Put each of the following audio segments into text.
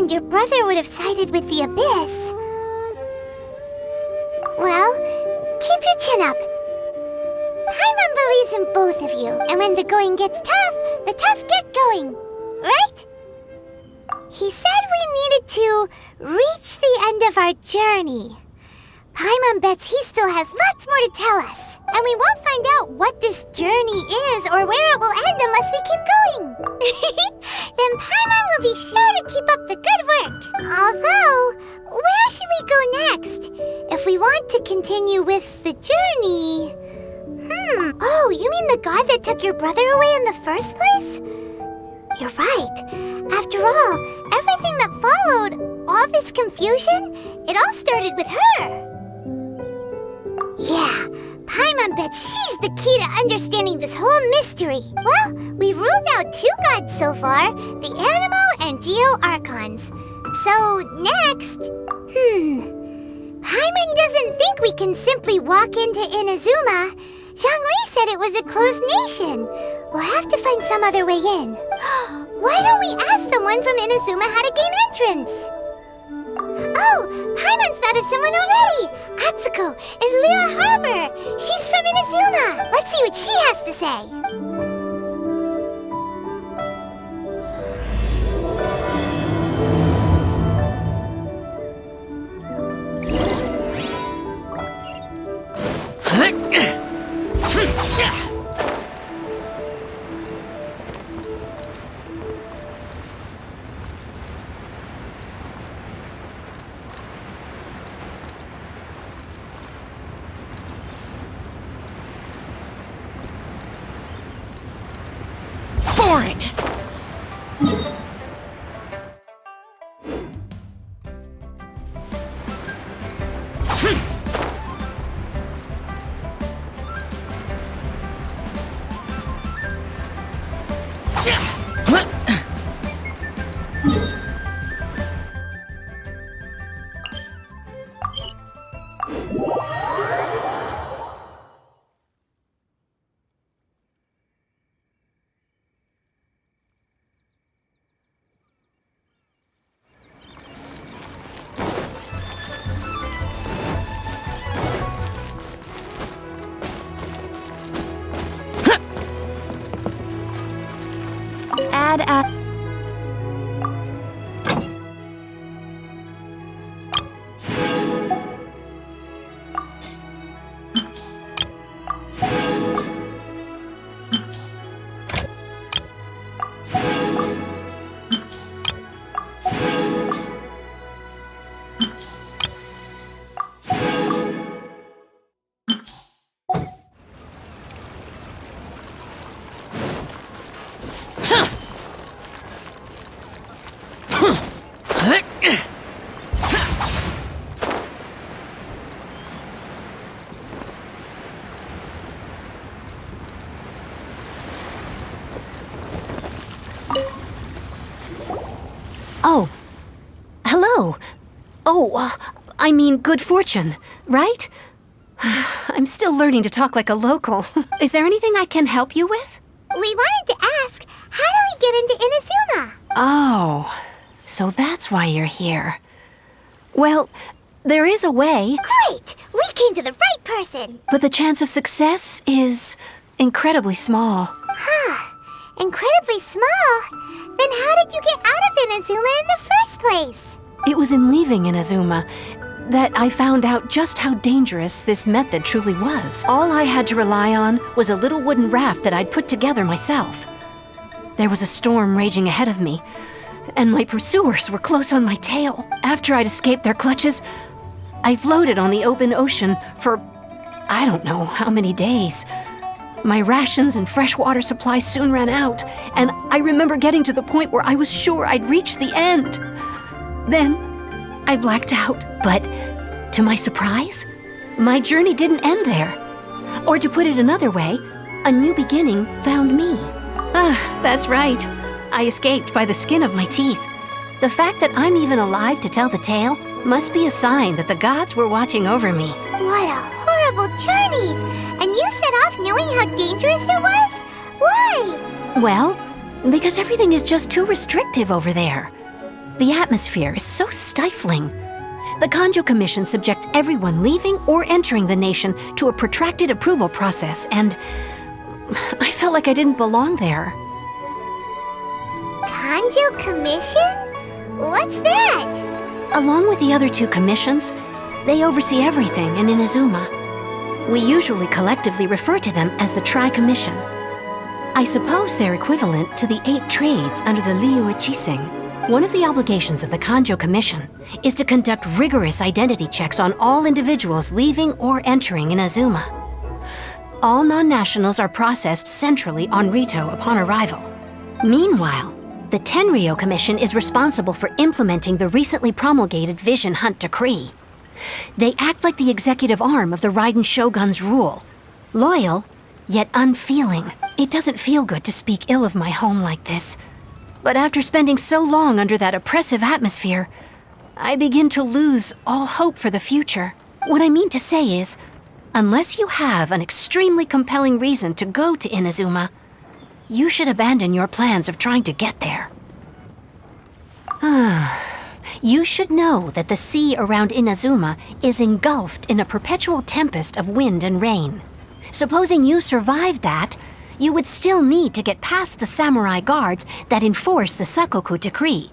imagined your brother would have sided with the Abyss. Well, keep your chin up. Paimon believes in both of you, and when the going gets tough, the tough get going. Right? He said we needed to reach the end of our journey. Paimon bets he still has lots more to tell us, and we won't find out what this journey is or where it will end unless we keep going. Then Paimon will be sure to keep up the good work. Although, where should we go next? If we want to continue with the journey... Oh, you mean the god that took your brother away in the first place? You're right. After all, everything that followed, all this confusion, it all started with her. Yeah, Paimon bets she's the key to understanding this whole mystery. Well, we've ruled out 2 gods so far, the Animal and Geo Archons. So, next... Paimon doesn't think we can simply walk into Inazuma. Zhongli said it was a closed nation. We'll have to find some other way in. Why don't we ask someone from Inazuma how to gain entrance? Oh, Paimon's thought of someone already! Atsuko in Liyue Harbor! She's from Inazuma! Let's see what she has to say! Oh. Hello. Oh, I mean good fortune, right? I'm still learning to talk like a local. Is there anything I can help you with? We wanted to ask, how do we get into Inazuma? Oh, so that's why you're here. Well, there is a way. Great! We came to the right person! But the chance of success is incredibly small. Incredibly small? Then how did you get out of Inazuma in the first place? It was in leaving Inazuma that I found out just how dangerous this method truly was. All I had to rely on was a little wooden raft that I'd put together myself. There was a storm raging ahead of me, and my pursuers were close on my tail. After I'd escaped their clutches, I floated on the open ocean for I don't know how many days. My rations and freshwater supply soon ran out, and I remember getting to the point where I was sure I'd reached the end. Then, I blacked out, but to my surprise, my journey didn't end there. Or to put it another way, a new beginning found me. That's right. I escaped by the skin of my teeth. The fact that I'm even alive to tell the tale must be a sign that the gods were watching over me. What a horrible journey! And you set off knowing how dangerous it was? Why? Well, because everything is just too restrictive over there. The atmosphere is so stifling. The Kanjo Commission subjects everyone leaving or entering the nation to a protracted approval process, and I felt like I didn't belong there. Kanjo Commission? What's that? Along with the other two commissions, they oversee everything in Inazuma. We usually collectively refer to them as the Tri-Commission. I suppose they're equivalent to the 8 trades under the Liu Ichising. One of the obligations of the Kanjo Commission is to conduct rigorous identity checks on all individuals leaving or entering Inazuma. All non-nationals are processed centrally on Rito upon arrival. Meanwhile, the Tenryo Commission is responsible for implementing the recently promulgated Vision Hunt Decree. They act like the executive arm of the Raiden Shogun's rule. Loyal, yet unfeeling. It doesn't feel good to speak ill of my home like this. But after spending so long under that oppressive atmosphere, I begin to lose all hope for the future. What I mean to say is, unless you have an extremely compelling reason to go to Inazuma, you should abandon your plans of trying to get there. You should know that the sea around Inazuma is engulfed in a perpetual tempest of wind and rain. Supposing you survived that, you would still need to get past the samurai guards that enforce the Sakoku Decree,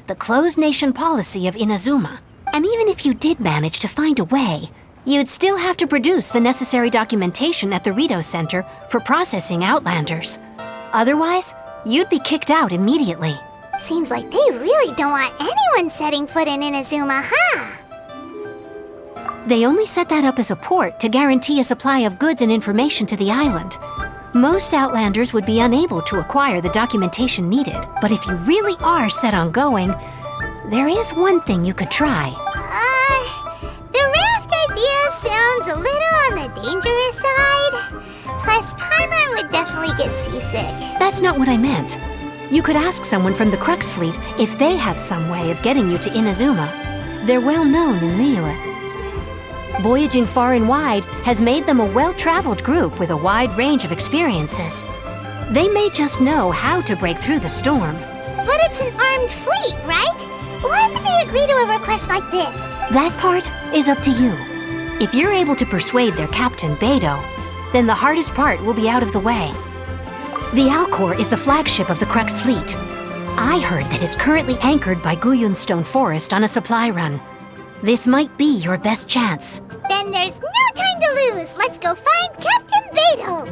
the closed nation policy of Inazuma. And even if you did manage to find a way, you'd still have to produce the necessary documentation at the Rito Center for processing Outlanders. Otherwise, you'd be kicked out immediately. Seems like they really don't want anyone setting foot in Inazuma, huh? They only set that up as a port to guarantee a supply of goods and information to the island. Most Outlanders would be unable to acquire the documentation needed, but if you really are set on going, there is one thing you could try. The raft idea sounds a little on the dangerous side. Plus, Paimon would definitely get seasick. That's not what I meant. You could ask someone from the Crux Fleet if they have some way of getting you to Inazuma. They're well known in Liyue. Voyaging far and wide has made them a well-traveled group with a wide range of experiences. They may just know how to break through the storm. But it's an armed fleet, right? Why would they agree to a request like this? That part is up to you. If you're able to persuade their captain, Beidou, then the hardest part will be out of the way. The Alcor is the flagship of the Crux Fleet. I heard that it's currently anchored by Guyunstone Forest on a supply run. This might be your best chance. Then there's no time to lose. Let's go find Captain Beidou.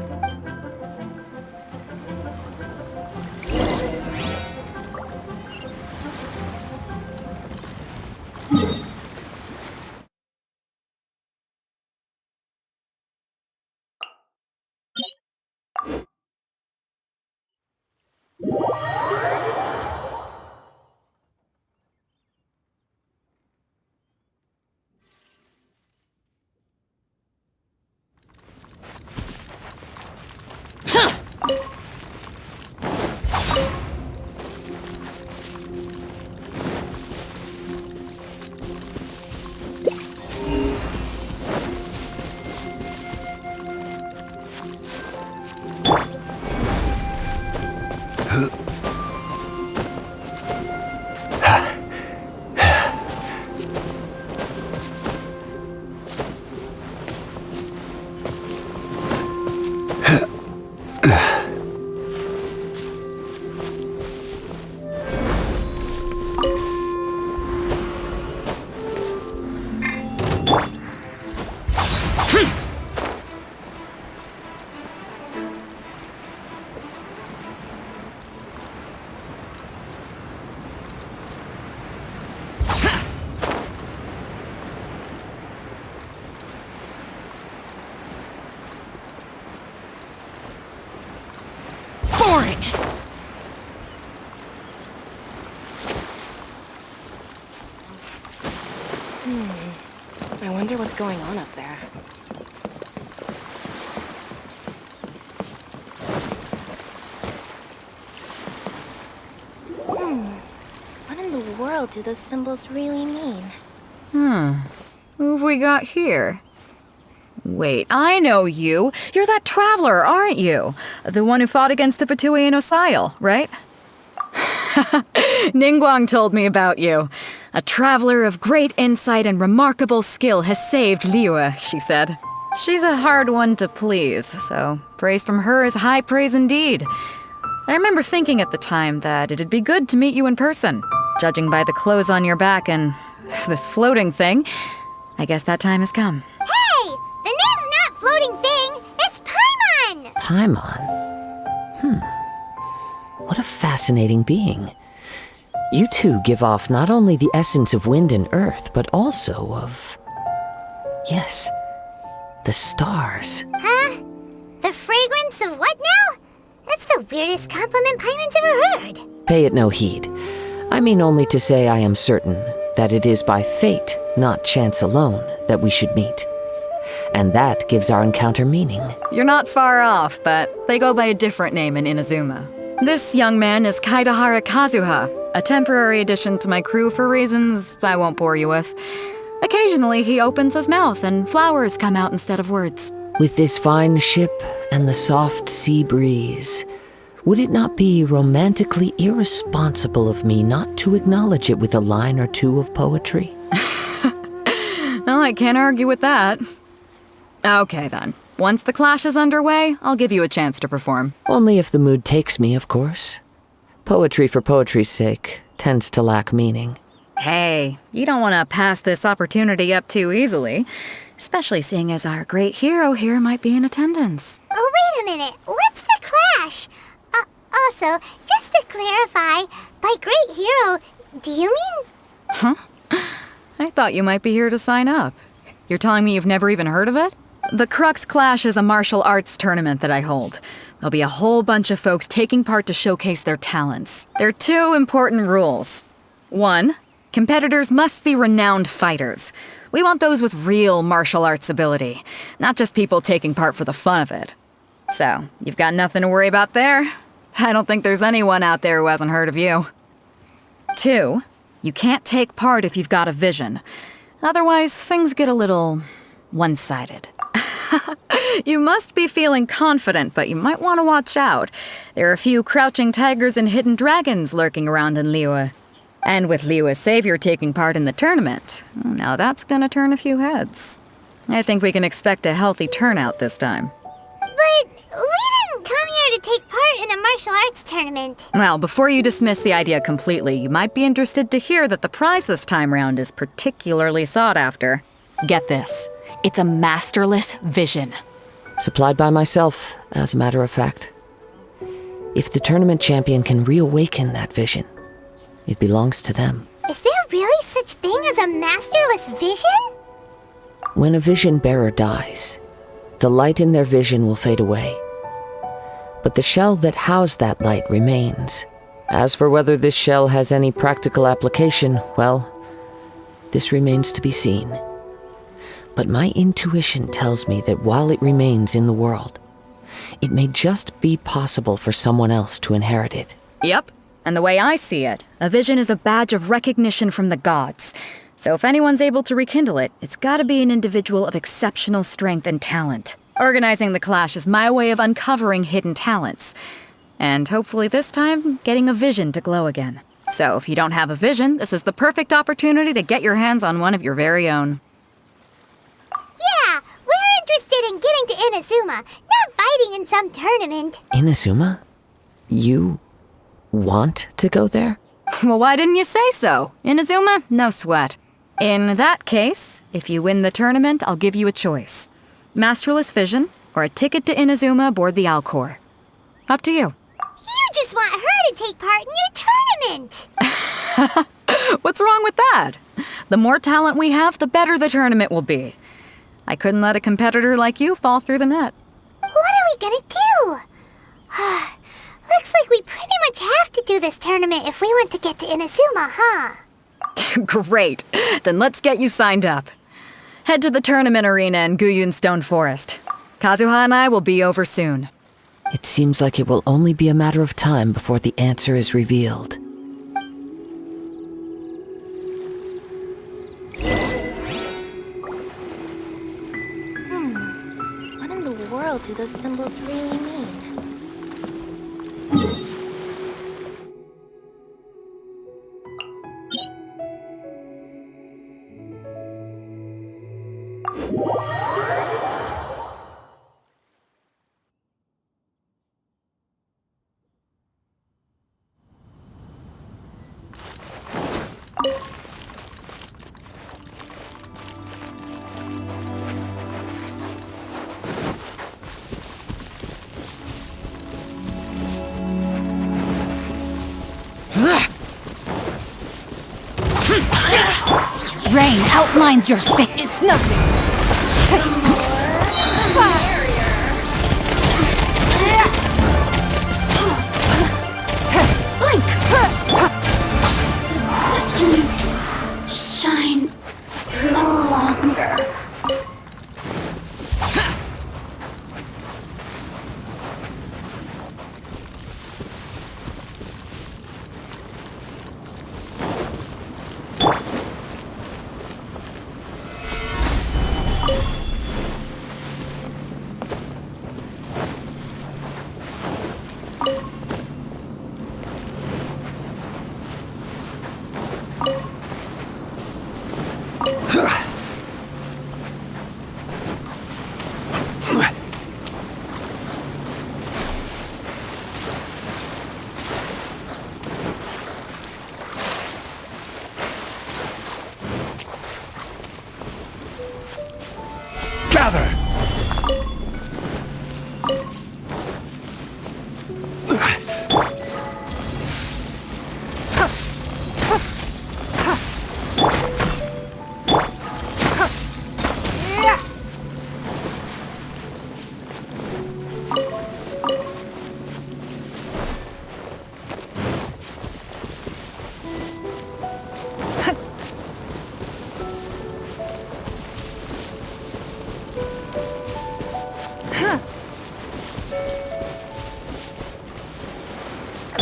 I wonder what's going on up there. What in the world do those symbols really mean? Who have we got here? Wait, I know you. You're that traveler, aren't you? The one who fought against the Fatui and Osile, right? Ningguang told me about you. A traveler of great insight and remarkable skill has saved Liyue, she said. She's a hard one to please, so praise from her is high praise indeed. I remember thinking at the time that it'd be good to meet you in person. Judging by the clothes on your back and this floating thing, I guess that time has come. Hey! The name's not Floating Thing! It's Paimon! Paimon? What a fascinating being. You two give off not only the essence of wind and earth, but also of... yes, the stars. Huh? The fragrance of what now? That's the weirdest compliment Paimon's ever heard. Pay it no heed. I mean only to say I am certain that it is by fate, not chance alone, that we should meet. And that gives our encounter meaning. You're not far off, but they go by a different name in Inazuma. This young man is Kaidahara Kazuha, a temporary addition to my crew for reasons I won't bore you with. Occasionally, he opens his mouth and flowers come out instead of words. With this fine ship and the soft sea breeze, would it not be romantically irresponsible of me not to acknowledge it with a line or two of poetry? Well, I can't argue with that. Okay, then. Once the clash is underway, I'll give you a chance to perform. Only if the mood takes me, of course. Poetry for poetry's sake tends to lack meaning. Hey, you don't want to pass this opportunity up too easily, especially seeing as our great hero here might be in attendance. Oh, wait a minute. What's the clash? Also, just to clarify, by great hero, do you mean... Huh? I thought you might be here to sign up. You're telling me you've never even heard of it? The Crux Clash is a martial arts tournament that I hold. There'll be a whole bunch of folks taking part to showcase their talents. There are 2 important rules. 1, competitors must be renowned fighters. We want those with real martial arts ability, not just people taking part for the fun of it. So, you've got nothing to worry about there. I don't think there's anyone out there who hasn't heard of you. 2, you can't take part if you've got a vision. Otherwise, things get a little one-sided. You must be feeling confident, but you might want to watch out. There are a few crouching tigers and hidden dragons lurking around in Liyue. And with Liyue's savior taking part in the tournament, now that's gonna turn a few heads. I think we can expect a healthy turnout this time. But we didn't come here to take part in a martial arts tournament. Well, before you dismiss the idea completely, you might be interested to hear that the prize this time round is particularly sought after. Get this. It's a masterless vision. Supplied by myself, as a matter of fact. If the tournament champion can reawaken that vision, it belongs to them. Is there really such thing as a masterless vision? When a vision bearer dies, the light in their vision will fade away. But the shell that housed that light remains. As for whether this shell has any practical application, well, this remains to be seen. But my intuition tells me that while it remains in the world, it may just be possible for someone else to inherit it. Yep. And the way I see it, a vision is a badge of recognition from the gods. So if anyone's able to rekindle it, it's gotta be an individual of exceptional strength and talent. Organizing the clash is my way of uncovering hidden talents. And hopefully this time, getting a vision to glow again. So if you don't have a vision, this is the perfect opportunity to get your hands on one of your very own. Yeah, we're interested in getting to Inazuma, not fighting in some tournament. Inazuma? You want to go there? Well, why didn't you say so? Inazuma? No sweat. In that case, if you win the tournament, I'll give you a choice. Masterless vision, or a ticket to Inazuma aboard the Alcor. Up to you. You just want her to take part in your tournament. What's wrong with that? The more talent we have, the better the tournament will be. I couldn't let a competitor like you fall through the net. What are we gonna do? Looks like we pretty much have to do this tournament if we want to get to Inazuma, huh? Great. Then let's get you signed up. Head to the tournament arena in Guyun Stone Forest. Kazuha and I will be over soon. It seems like it will only be a matter of time before the answer is revealed. What in the world do those symbols really mean? rain outlines your face. It's nothing. Blink! Resistance. Shine. No longer. Gather!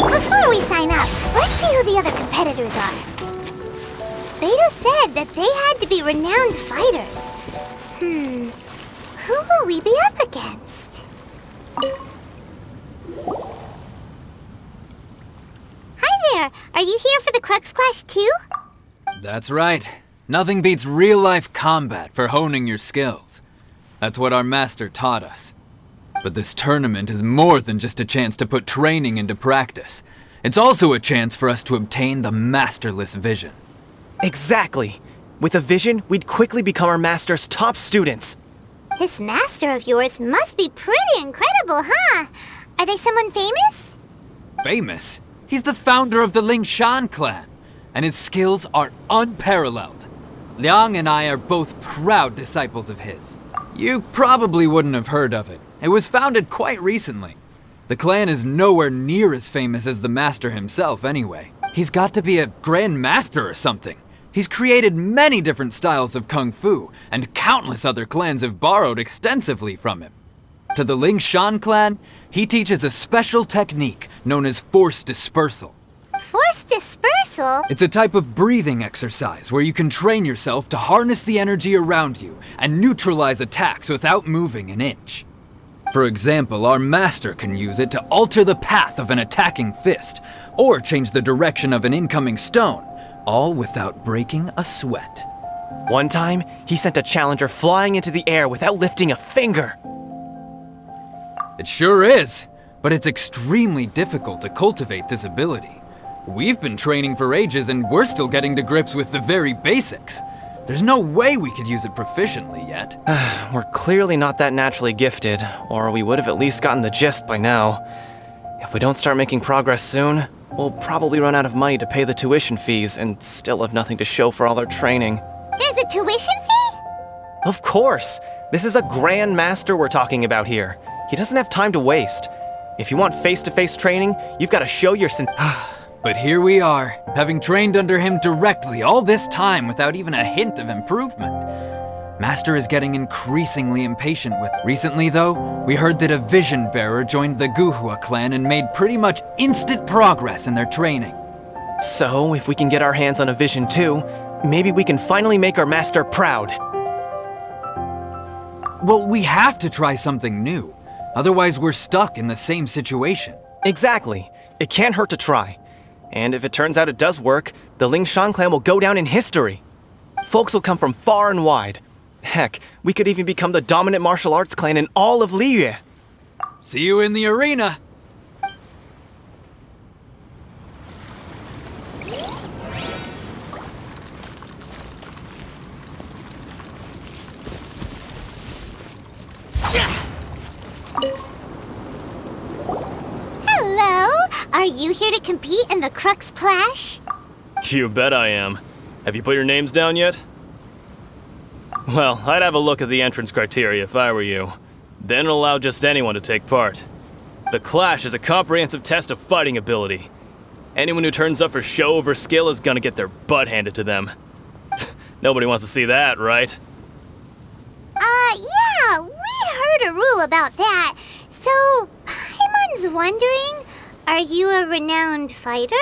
Before we sign up, let's see who the other competitors are. Beto said that they had to be renowned fighters. Who will we be up against? Hi there! Are you here for the Crux Clash too? That's right. Nothing beats real-life combat for honing your skills. That's what our master taught us. But this tournament is more than just a chance to put training into practice. It's also a chance for us to obtain the masterless vision. Exactly. With a vision, we'd quickly become our master's top students. This master of yours must be pretty incredible, huh? Are they someone famous? Famous? He's the founder of the Lingshan clan, and his skills are unparalleled. Liang and I are both proud disciples of his. You probably wouldn't have heard of it. It was founded quite recently. The clan is nowhere near as famous as the master himself anyway. He's got to be a grand master or something. He's created many different styles of kung fu, and countless other clans have borrowed extensively from him. To the Lingshan clan, he teaches a special technique known as force dispersal. Force dispersal? It's a type of breathing exercise where you can train yourself to harness the energy around you and neutralize attacks without moving an inch. For example, our master can use it to alter the path of an attacking fist, or change the direction of an incoming stone, all without breaking a sweat. One time, he sent a challenger flying into the air without lifting a finger. It sure is, but it's extremely difficult to cultivate this ability. We've been training for ages and we're still getting to grips with the very basics. There's no way we could use it proficiently yet. We're clearly not that naturally gifted, or we would have at least gotten the gist by now. If we don't start making progress soon, we'll probably run out of money to pay the tuition fees and still have nothing to show for all our training. There's a tuition fee? Of course! This is a grand master we're talking about here. He doesn't have time to waste. If you want face-to-face training, you've got to show your But here we are, having trained under him directly all this time without even a hint of improvement. Master is getting increasingly impatient with. Recently though, we heard that a vision bearer joined the Guhua clan and made pretty much instant progress in their training. So, if we can get our hands on a vision too, maybe we can finally make our master proud. Well, we have to try something new. Otherwise, we're stuck in the same situation. Exactly. It can't hurt to try. And if it turns out it does work, the Lingshan clan will go down in history. Folks will come from far and wide. Heck, we could even become the dominant martial arts clan in all of Liyue. See you in the arena! Hello? Are you here to compete in the Crux Clash? You bet I am. Have you put your names down yet? Well, I'd have a look at the entrance criteria if I were you. Then allow just anyone to take part. The Clash is a comprehensive test of fighting ability. Anyone who turns up for show over skill is gonna get their butt handed to them. Nobody wants to see that, right? Yeah, we heard a rule about that. So, Paimon's wondering, are you a renowned fighter?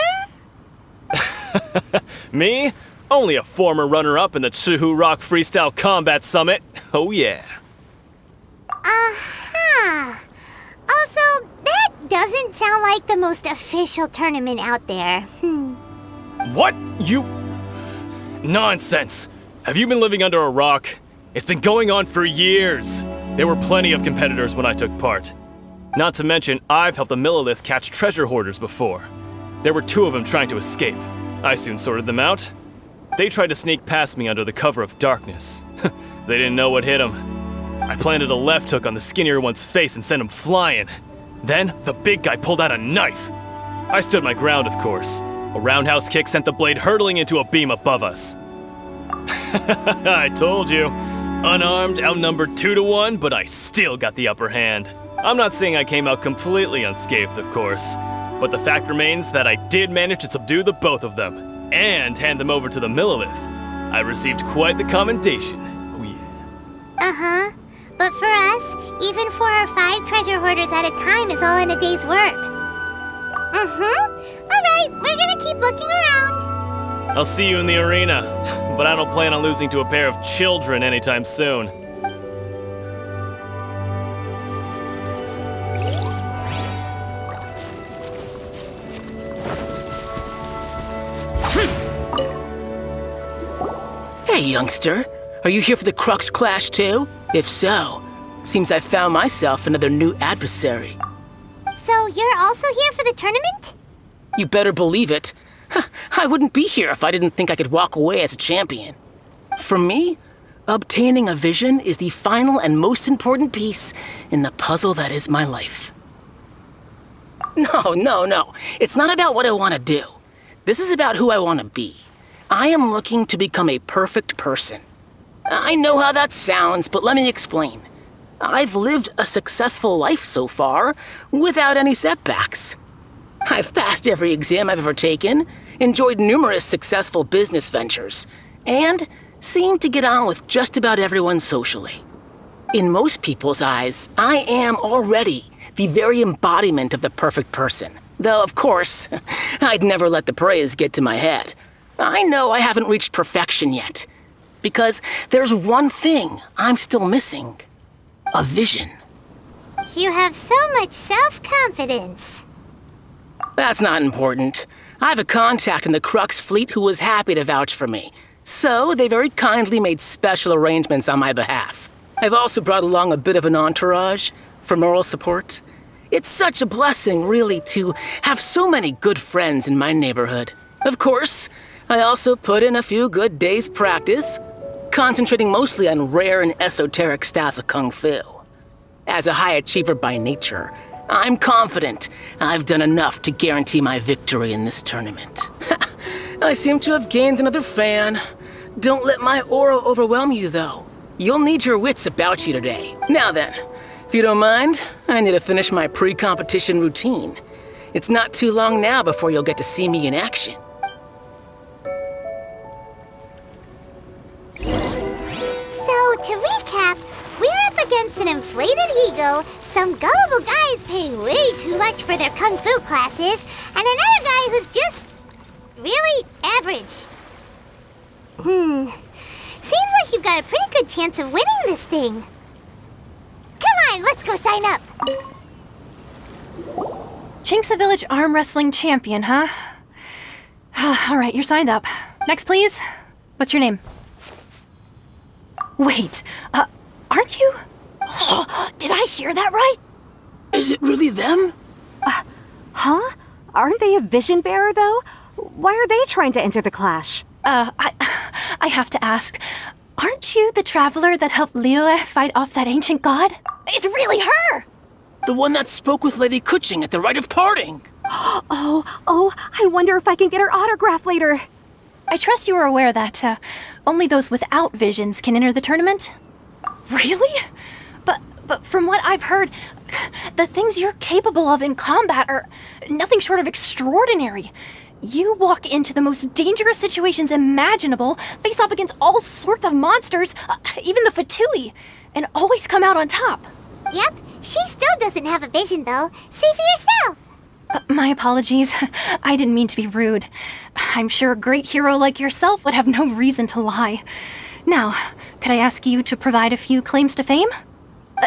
Me? Only a former runner-up in the Chihu Rock Freestyle Combat Summit. Oh yeah. Aha! Also, that doesn't sound like the most official tournament out there. What? You... Nonsense. Have you been living under a rock? It's been going on for years. There were plenty of competitors when I took part. Not to mention, I've helped the Millilith catch treasure hoarders before. There were 2 of them trying to escape. I soon sorted them out. They tried to sneak past me under the cover of darkness. They didn't know what hit them. I planted a left hook on the skinnier one's face and sent him flying. Then, the big guy pulled out a knife. I stood my ground, of course. A roundhouse kick sent the blade hurtling into a beam above us. I told you. Unarmed, outnumbered 2 to 1, but I still got the upper hand. I'm not saying I came out completely unscathed, of course, but the fact remains that I did manage to subdue the both of them, and hand them over to the Millilith. I received quite the commendation. Oh yeah. Uh-huh. But for us, even 4 or 5 treasure hoarders at a time is all in a day's work. Alright, we're gonna keep looking around. I'll see you in the arena, but I don't plan on losing to a pair of children anytime soon. Hey, youngster. Are you here for the Crux Clash too? If so, seems I found myself another new adversary. So you're also here for the tournament? You better believe it. I wouldn't be here if I didn't think I could walk away as a champion. For me, obtaining a vision is the final and most important piece in the puzzle that is my life. No. It's not about what I want to do. This is about who I want to be. I am looking to become a perfect person. I know how that sounds, but let me explain. I've lived a successful life so far, without any setbacks. I've passed every exam I've ever taken, enjoyed numerous successful business ventures, and seem to get on with just about everyone socially. In most people's eyes, I am already the very embodiment of the perfect person. Though, of course, I'd never let the praise get to my head. I know I haven't reached perfection yet, because there's one thing I'm still missing. A vision. You have so much self-confidence. That's not important. I have a contact in the Crux fleet who was happy to vouch for me, so they very kindly made special arrangements on my behalf. I've also brought along a bit of an entourage for moral support. It's such a blessing, really, to have so many good friends in my neighborhood. Of course, I also put in a few good days' practice, concentrating mostly on rare and esoteric styles of Kung Fu. As a high achiever by nature, I'm confident I've done enough to guarantee my victory in this tournament. I seem to have gained another fan. Don't let my aura overwhelm you, though. You'll need your wits about you today. Now then, if you don't mind, I need to finish my pre-competition routine. It's not too long now before you'll get to see me in action. So, to recap, we're up against an inflated ego, some gullible guys paying way too much for their kung fu classes, and another guy who's just really average. Seems like you've got a pretty good chance of winning this thing. Come on, let's go sign up. Chink's a village arm wrestling champion, huh? All right, you're signed up. Next, please. What's your name? Wait, aren't you? Did I hear that right? Is it really them? Huh? Aren't they a vision bearer, though? Why are they trying to enter the clash? I have to ask, aren't you the traveler that helped Liyue fight off that ancient god? It's really her! The one that spoke with Lady Kuching at the rite of parting. Oh, I wonder if I can get her autograph later. I trust you are aware that only those without visions can enter the tournament? Really? But from what I've heard, the things you're capable of in combat are nothing short of extraordinary. You walk into the most dangerous situations imaginable, face off against all sorts of monsters, even the Fatui, and always come out on top. Yep, she still doesn't have a vision though. See for yourself. My apologies. I didn't mean to be rude. I'm sure a great hero like yourself would have no reason to lie. Now, could I ask you to provide a few claims to fame?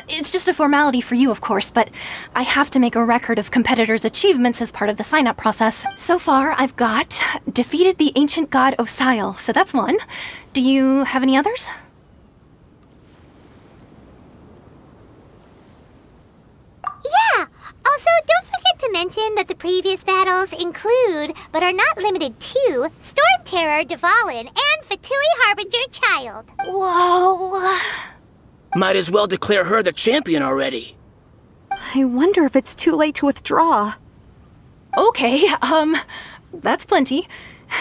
It's just a formality for you, of course, but I have to make a record of competitors' achievements as part of the sign-up process. So far, I've got defeated the ancient god Osile, so that's one. Do you have any others? Yeah! Also, don't forget to mention that the previous battles include, but are not limited to, Storm Terror Dvalin and Fatui Harbinger Child. Whoa! Might as well declare her the champion already. I wonder if it's too late to withdraw. Okay, that's plenty.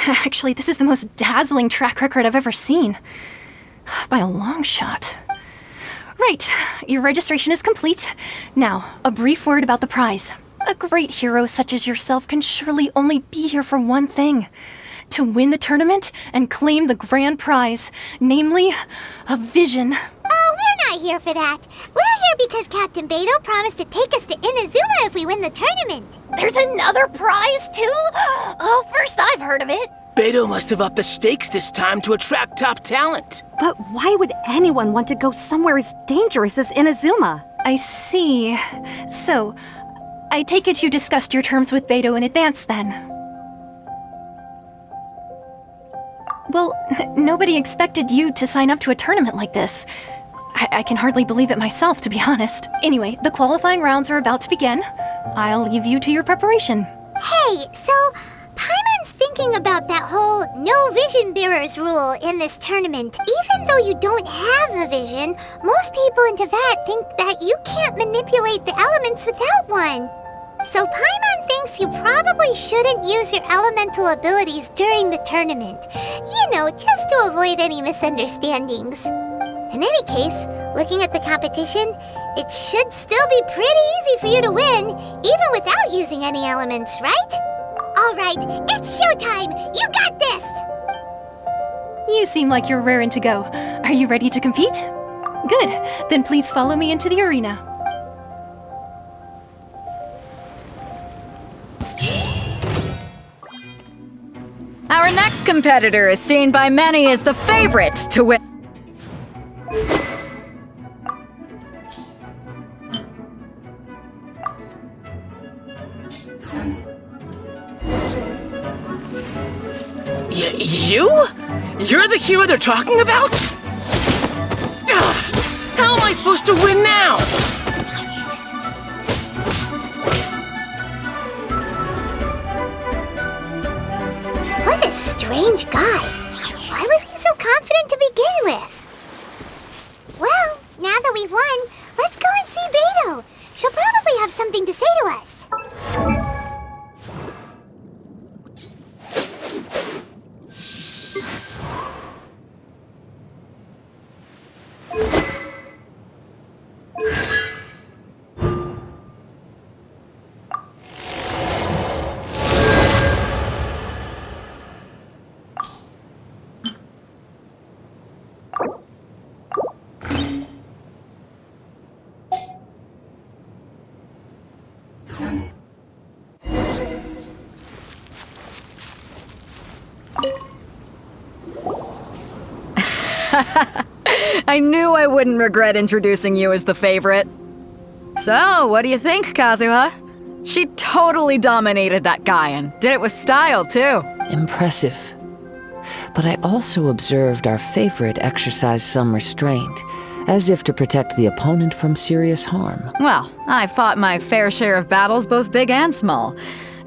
Actually, this is the most dazzling track record I've ever seen. By a long shot. Right, your registration is complete. Now, a brief word about the prize. A great hero such as yourself can surely only be here for one thing. To win the tournament and claim the grand prize, namely, a vision. Oh, we're not here for that. We're here because Captain Beto promised to take us to Inazuma if we win the tournament. There's another prize, too? Oh, first I've heard of it. Beto must have upped the stakes this time to attract top talent. But why would anyone want to go somewhere as dangerous as Inazuma? I see. So, I take it you discussed your terms with Beto in advance, then? Well, nobody expected you to sign up to a tournament like this. I can hardly believe it myself, to be honest. Anyway, the qualifying rounds are about to begin. I'll leave you to your preparation. Hey, so Paimon's thinking about that whole no vision bearers rule in this tournament. Even though you don't have a vision, most people in Teyvat think that you can't manipulate the elements without one. So Paimon thinks you probably shouldn't use your elemental abilities during the tournament. You know, just to avoid any misunderstandings. In any case, looking at the competition, it should still be pretty easy for you to win, even without using any elements, right? All right, it's showtime! You got this! You seem like you're raring to go. Are you ready to compete? Good. Then please follow me into the arena. Our next competitor is seen by many as the favorite to win. You? You're the hero they're talking about? How am I supposed to win now? What a strange guy. Why was he so confident to begin with? Well, now that we've won, let's go and see Beto. She'll probably have something to say to us. I knew I wouldn't regret introducing you as the favorite. So, what do you think, Kazuha? She totally dominated that guy and did it with style, too. Impressive. But I also observed our favorite exercise some restraint, as if to protect the opponent from serious harm. Well, I fought my fair share of battles, both big and small.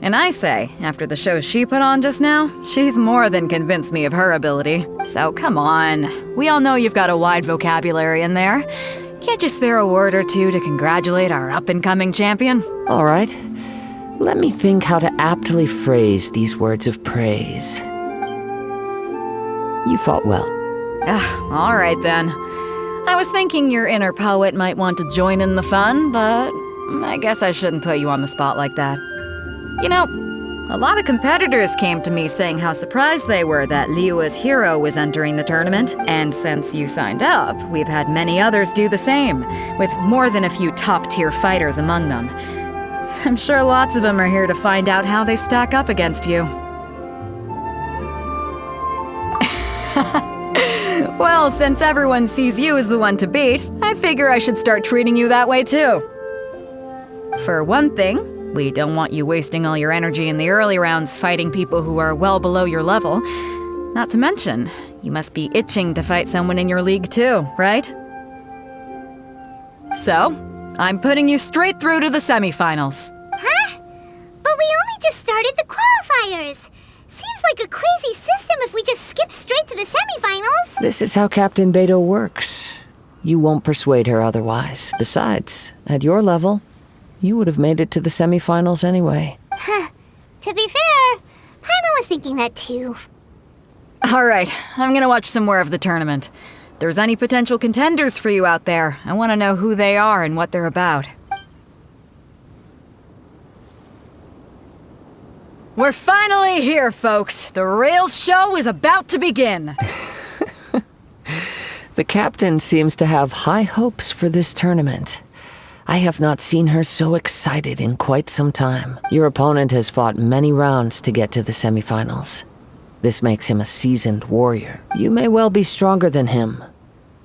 And I say, after the show she put on just now, she's more than convinced me of her ability. So come on. We all know you've got a wide vocabulary in there. Can't you spare a word or two to congratulate our up-and-coming champion? All right. Let me think how to aptly phrase these words of praise. You fought well. All right then. I was thinking your inner poet might want to join in the fun, but I guess I shouldn't put you on the spot like that. You know, a lot of competitors came to me saying how surprised they were that Liyue's hero was entering the tournament, and since you signed up, we've had many others do the same, with more than a few top-tier fighters among them. I'm sure lots of them are here to find out how they stack up against you. Well, since everyone sees you as the one to beat, I figure I should start treating you that way too. For one thing, we don't want you wasting all your energy in the early rounds fighting people who are well below your level. Not to mention, you must be itching to fight someone in your league too, right? So, I'm putting you straight through to the semifinals. Huh? But we only just started the qualifiers. Seems like a crazy system if we just skip straight to the semifinals. This is how Captain Beto works. You won't persuade her otherwise. Besides, at your level, you would have made it to the semifinals anyway. Huh. To be fair, Paimon was thinking that too. All right, I'm gonna watch some more of the tournament. If there's any potential contenders for you out there, I want to know who they are and what they're about. We're finally here, folks. The real show is about to begin. The captain seems to have high hopes for this tournament. I have not seen her so excited in quite some time. Your opponent has fought many rounds to get to the semifinals. This makes him a seasoned warrior. You may well be stronger than him,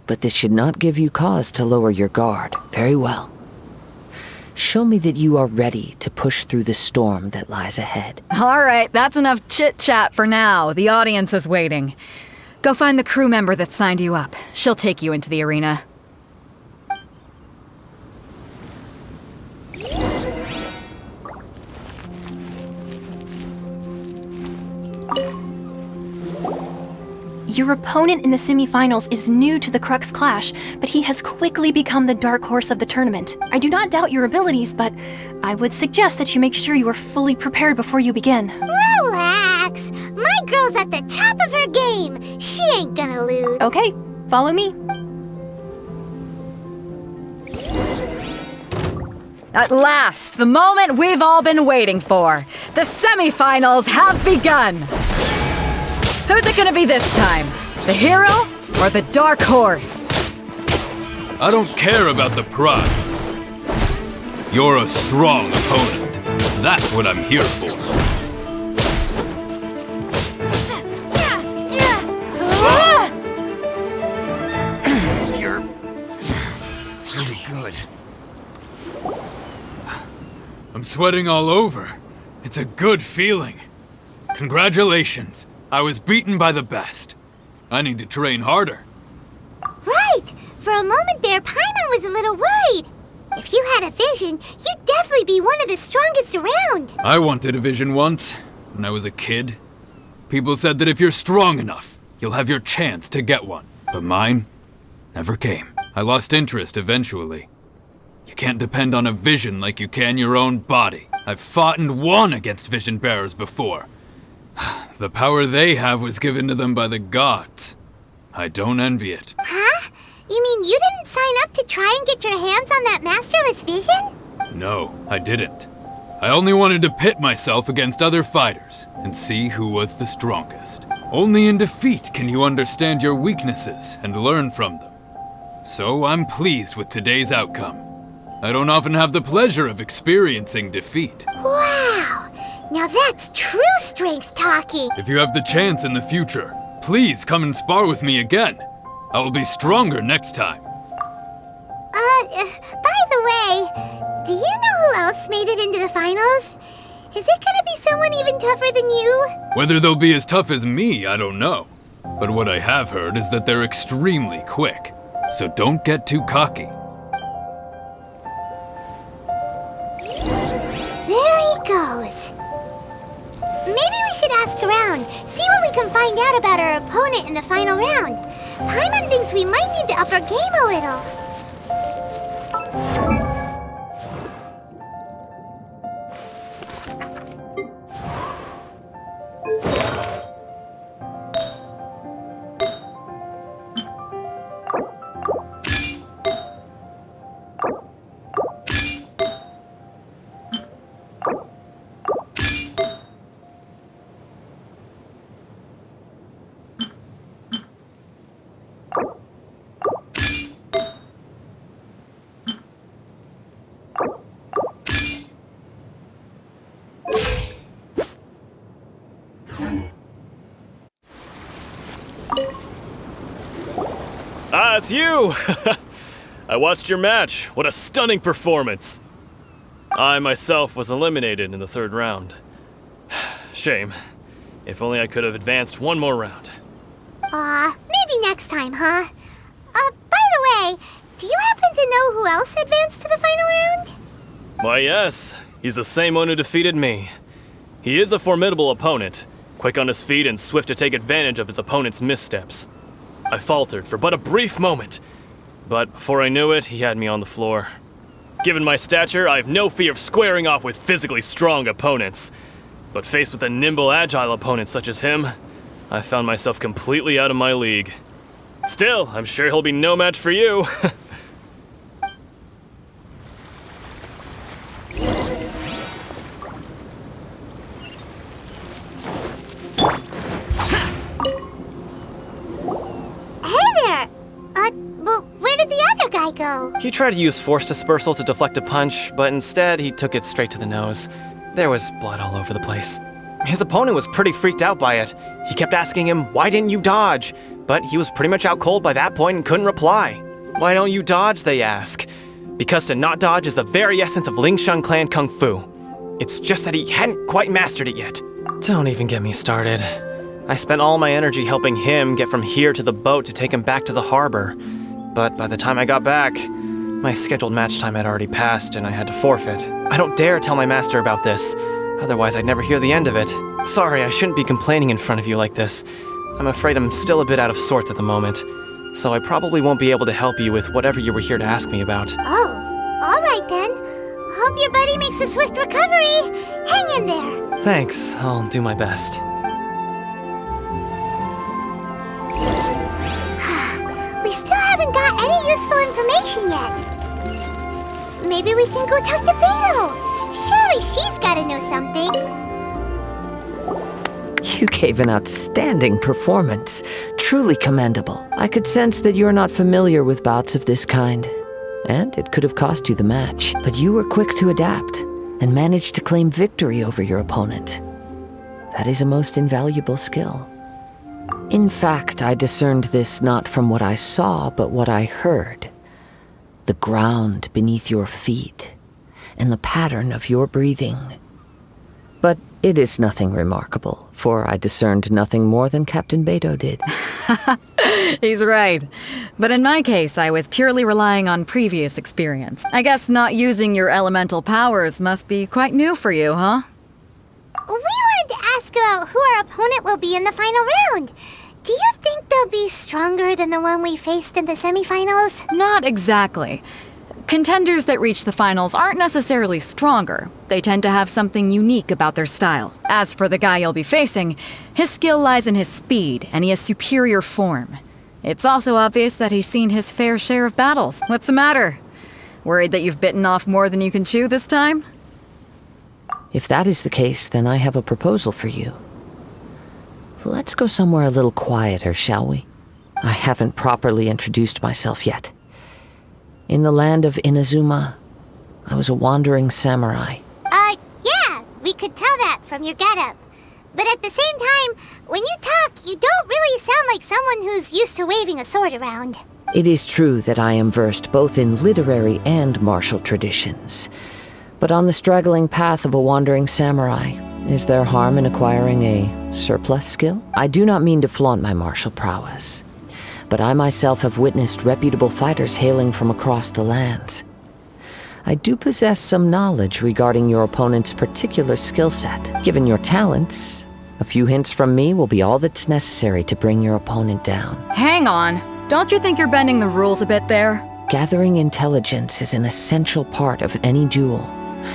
but this should not give you cause to lower your guard. Very well. Show me that you are ready to push through the storm that lies ahead. All right, that's enough chit-chat for now. The audience is waiting. Go find the crew member that signed you up. She'll take you into the arena. Your opponent in the semifinals is new to the Crux Clash, but he has quickly become the dark horse of the tournament. I do not doubt your abilities, but I would suggest that you make sure you are fully prepared before you begin. Relax. My girl's at the top of her game. She ain't gonna lose. Okay, follow me. At last, the moment we've all been waiting for. The semifinals have begun. Who's it gonna be this time? The hero or the dark horse? I don't care about the prize. You're a strong opponent. That's what I'm here for. You're pretty good. I'm sweating all over. It's a good feeling. Congratulations. I was beaten by the best. I need to train harder. Right. For a moment there, Paimon was a little worried. If you had a vision, you'd definitely be one of the strongest around. I wanted a vision once, when I was a kid. People said that if you're strong enough, you'll have your chance to get one. But mine never came. I lost interest eventually. You can't depend on a vision like you can your own body. I've fought and won against vision bearers before. The power they have was given to them by the gods. I don't envy it. Huh? You mean you didn't sign up to try and get your hands on that masterless vision? No, I didn't. I only wanted to pit myself against other fighters and see who was the strongest. Only in defeat can you understand your weaknesses and learn from them. So I'm pleased with today's outcome. I don't often have the pleasure of experiencing defeat. Wow! Now that's true strength talking. If you have the chance in the future, please come and spar with me again. I will be stronger next time. By the way, do you know who else made it into the finals? Is it gonna be someone even tougher than you? Whether they'll be as tough as me, I don't know. But what I have heard is that they're extremely quick. So don't get too cocky. There he goes. Maybe we should ask around, see what we can find out about our opponent in the final round. Paimon thinks we might need to up our game a little. it's you! I watched your match. What a stunning performance. I myself was eliminated in the third round. Shame. If only I could have advanced one more round. Maybe next time, huh? By the way, do you happen to know who else advanced to the final round? Why, yes. He's the same one who defeated me. He is a formidable opponent, quick on his feet and swift to take advantage of his opponent's missteps. I faltered for but a brief moment, but before I knew it, he had me on the floor. Given my stature, I have no fear of squaring off with physically strong opponents. But faced with a nimble, agile opponent such as him, I found myself completely out of my league. Still, I'm sure he'll be no match for you. Where did the other guy go? He tried to use force dispersal to deflect a punch, but instead he took it straight to the nose. There was blood all over the place. His opponent was pretty freaked out by it. He kept asking him, "Why didn't you dodge?" But he was pretty much out cold by that point and couldn't reply. "Why don't you dodge?" they ask. Because to not dodge is the very essence of Lingshan clan kung fu. It's just that he hadn't quite mastered it yet. Don't even get me started. I spent all my energy helping him get from here to the boat to take him back to the harbor. But by the time I got back, my scheduled match time had already passed and I had to forfeit. I don't dare tell my master about this, otherwise I'd never hear the end of it. Sorry, I shouldn't be complaining in front of you like this. I'm afraid I'm still a bit out of sorts at the moment, so I probably won't be able to help you with whatever you were here to ask me about. Oh, all right then. Hope your buddy makes a swift recovery. Hang in there. Thanks, I'll do my best. We still haven't got any useful information yet. Maybe we can go talk to Beto. Surely she's gotta know something. You gave an outstanding performance. Truly commendable. I could sense that you're not familiar with bouts of this kind, and it could have cost you the match. But you were quick to adapt and managed to claim victory over your opponent. That is a most invaluable skill. In fact, I discerned this not from what I saw, but what I heard. The ground beneath your feet, and the pattern of your breathing. But it is nothing remarkable, for I discerned nothing more than Captain Beto did. He's right. But in my case, I was purely relying on previous experience. I guess not using your elemental powers must be quite new for you, huh? We wanted to ask about who our opponent will be in the final round. Do you think they'll be stronger than the one we faced in the semifinals? Not exactly. Contenders that reach the finals aren't necessarily stronger. They tend to have something unique about their style. As for the guy you'll be facing, his skill lies in his speed, and he has superior form. It's also obvious that he's seen his fair share of battles. What's the matter? Worried that you've bitten off more than you can chew this time? If that is the case, then I have a proposal for you. Let's go somewhere a little quieter, shall we? I haven't properly introduced myself yet. In the land of Inazuma, I was a wandering samurai. Yeah, we could tell that from your getup. But at the same time, when you talk, you don't really sound like someone who's used to waving a sword around. It is true that I am versed both in literary and martial traditions. But on the straggling path of a wandering samurai, is there harm in acquiring a surplus skill? I do not mean to flaunt my martial prowess, but I myself have witnessed reputable fighters hailing from across the lands. I do possess some knowledge regarding your opponent's particular skill set. Given your talents, a few hints from me will be all that's necessary to bring your opponent down. Hang on. Don't you think you're bending the rules a bit there? Gathering intelligence is an essential part of any duel.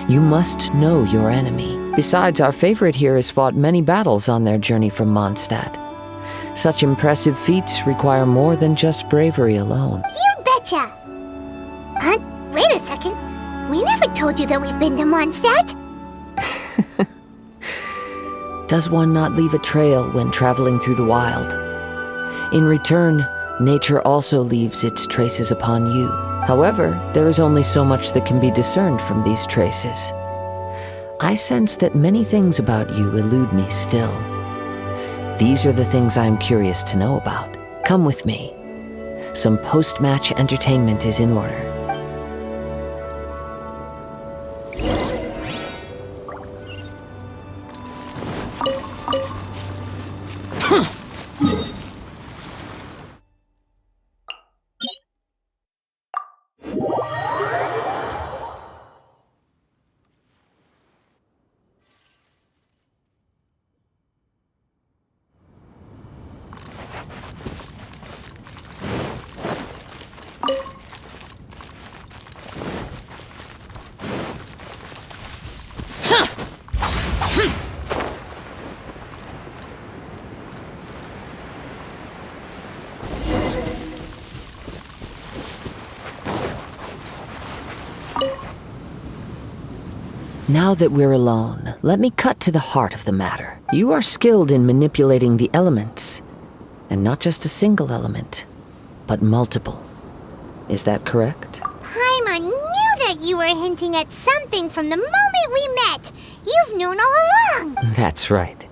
You must know your enemy. Besides, our favorite here has fought many battles on their journey from Mondstadt. Such impressive feats require more than just bravery alone. You betcha! Wait a second. We never told you that we've been to Mondstadt. Does one not leave a trail when traveling through the wild? In return, nature also leaves its traces upon you. However, there is only so much that can be discerned from these traces. I sense that many things about you elude me still. These are the things I am curious to know about. Come with me. some post-match entertainment is in order. Now that we're alone, let me cut to the heart of the matter. You are skilled in manipulating the elements, and not just a single element, but multiple. Is that correct? Paimon knew that you were hinting at something from the moment we met. You've known all along. That's right.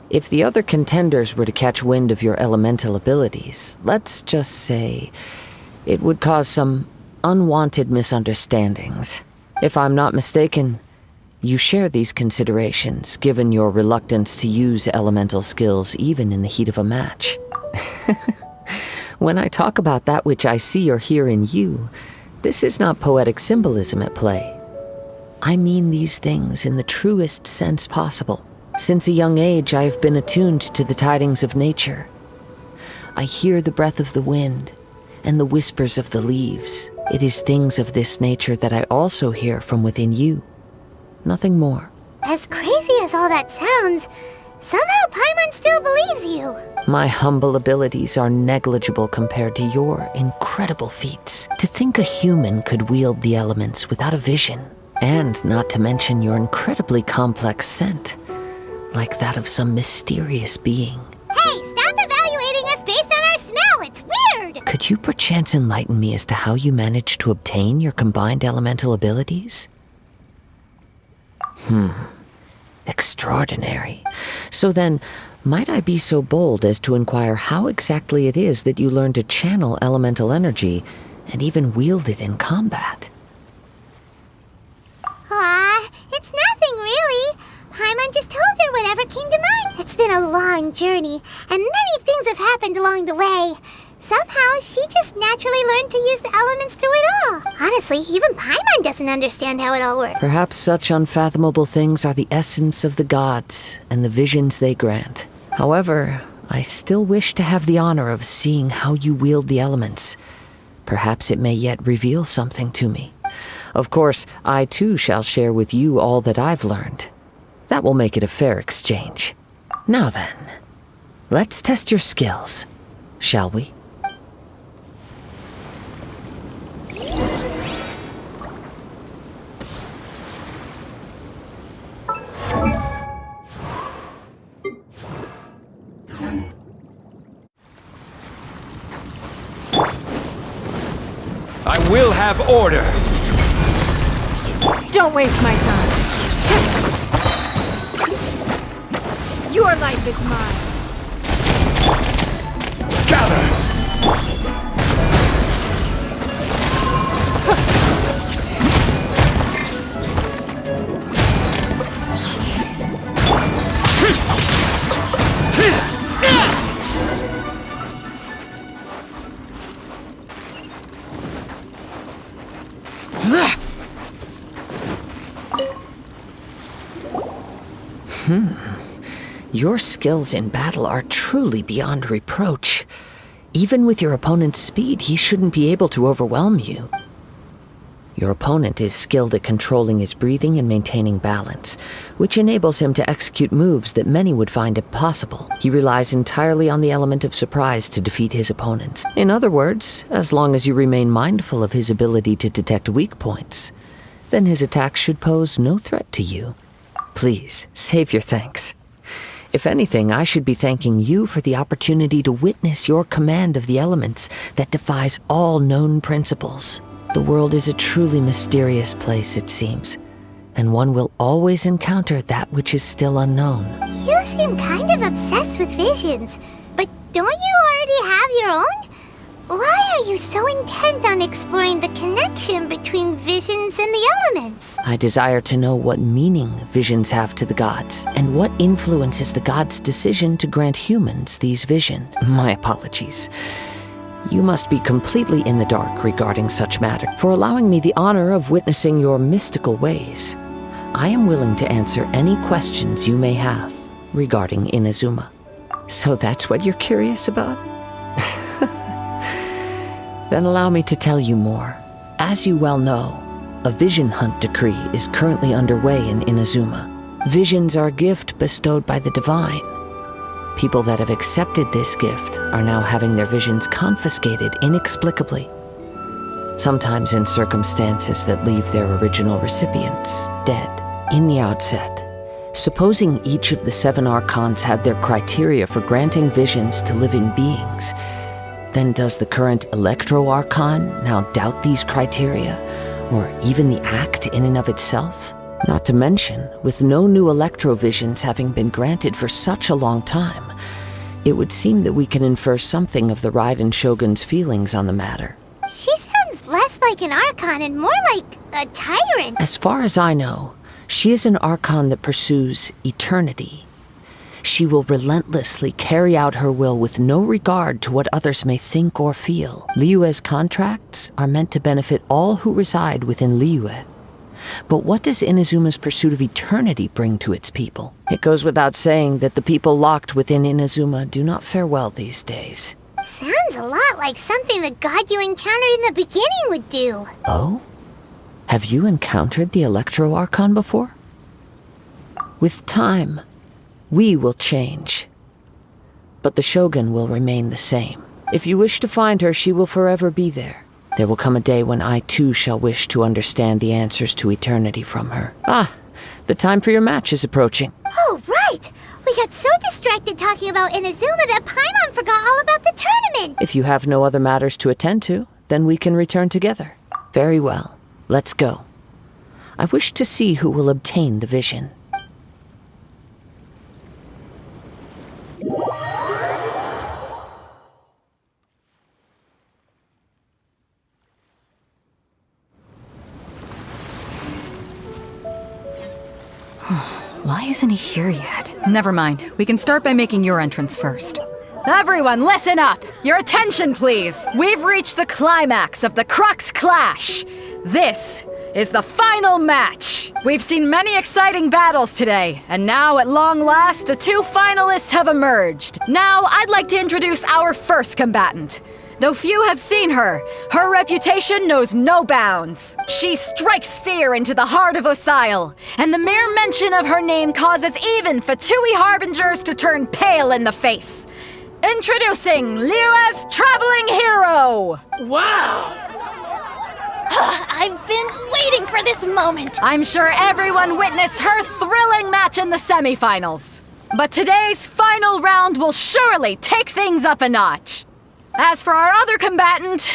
If the other contenders were to catch wind of your elemental abilities, let's just say it would cause some unwanted misunderstandings. If I'm not mistaken, you share these considerations, given your reluctance to use elemental skills even in the heat of a match. When I talk about that which I see or hear in you, this is not poetic symbolism at play. I mean these things in the truest sense possible. Since a young age, I have been attuned to the tidings of nature. I hear the breath of the wind and the whispers of the leaves. It is things of this nature that I also hear from within you. Nothing more. As crazy as all that sounds, somehow Paimon still believes you. My humble abilities are negligible compared to your incredible feats. To think a human could wield the elements without a vision, and not to mention your incredibly complex scent, like that of some mysterious being. Hey, stop evaluating us based on our smell! It's weird! Could you perchance enlighten me as to how you managed to obtain your combined elemental abilities? Extraordinary. So then, might I be so bold as to inquire how exactly it is that you learned to channel elemental energy and even wield it in combat? It's nothing really. Paimon just told her whatever came to mind. It's been a long journey, and many things have happened along the way. Somehow, she just naturally learned to use the elements through it all. Honestly, even Paimon doesn't understand how it all works. Perhaps such unfathomable things are the essence of the gods and the visions they grant. However, I still wish to have the honor of seeing how you wield the elements. Perhaps it may yet reveal something to me. Of course, I too shall share with you all that I've learned. That will make it a fair exchange. Now then, let's test your skills, shall we? I will have order! Don't waste my time. Your life is mine. Gather! Your skills in battle are truly beyond reproach. Even with your opponent's speed, he shouldn't be able to overwhelm you. Your opponent is skilled at controlling his breathing and maintaining balance, which enables him to execute moves that many would find impossible. He relies entirely on the element of surprise to defeat his opponents. In other words, as long as you remain mindful of his ability to detect weak points, then his attacks should pose no threat to you. Please, save your thanks. If anything, I should be thanking you for the opportunity to witness your command of the elements that defies all known principles. The world is a truly mysterious place, it seems, and one will always encounter that which is still unknown. You seem kind of obsessed with visions, but don't you already have your own? Why are you so intent on exploring the connection between visions and the elements? I desire to know what meaning visions have to the gods, and what influences the gods' decision to grant humans these visions. My apologies. You must be completely in the dark regarding such matter. For allowing me the honor of witnessing your mystical ways, I am willing to answer any questions you may have regarding Inazuma. So that's what you're curious about? Then allow me to tell you more. As you well know, a vision hunt decree is currently underway in Inazuma. Visions are a gift bestowed by the divine. People that have accepted this gift are now having their visions confiscated inexplicably. Sometimes in circumstances that leave their original recipients dead. In the outset, supposing each of the 7 archons had their criteria for granting visions to living beings, then does the current Electro-Archon now doubt these criteria, or even the act in and of itself? Not to mention, with no new Electro-Visions having been granted for such a long time, it would seem that we can infer something of the Raiden Shogun's feelings on the matter. She sounds less like an Archon and more like a tyrant. As far as I know, she is an Archon that pursues eternity. She will relentlessly carry out her will with no regard to what others may think or feel. Liyue's contracts are meant to benefit all who reside within Liyue. But what does Inazuma's pursuit of eternity bring to its people? It goes without saying that the people locked within Inazuma do not fare well these days. Sounds a lot like something the god you encountered in the beginning would do. Oh? Have you encountered the Electro-Archon before? With time, we will change. But the Shogun will remain the same. If you wish to find her, she will forever be there. There will come a day when I too shall wish to understand the answers to eternity from her. Ah, the time for your match is approaching. Oh, right! We got so distracted talking about Inazuma that Paimon forgot all about the tournament! If you have no other matters to attend to, then we can return together. Very well. Let's go. I wish to see who will obtain the vision. Why isn't he here yet? Never mind. We can start by making your entrance first. Everyone, listen up! Your attention, please! We've reached the climax of the Crux Clash! This is the final match! We've seen many exciting battles today, and now, at long last, the 2 finalists have emerged. Now, I'd like to introduce our first combatant. Though few have seen her, her reputation knows no bounds. She strikes fear into the heart of Osile, and the mere mention of her name causes even Fatui Harbingers to turn pale in the face. Introducing Liyue's traveling hero! Wow! I've been waiting for this moment. I'm sure everyone witnessed her thrilling match in the semifinals. But today's final round will surely take things up a notch. As for our other combatant,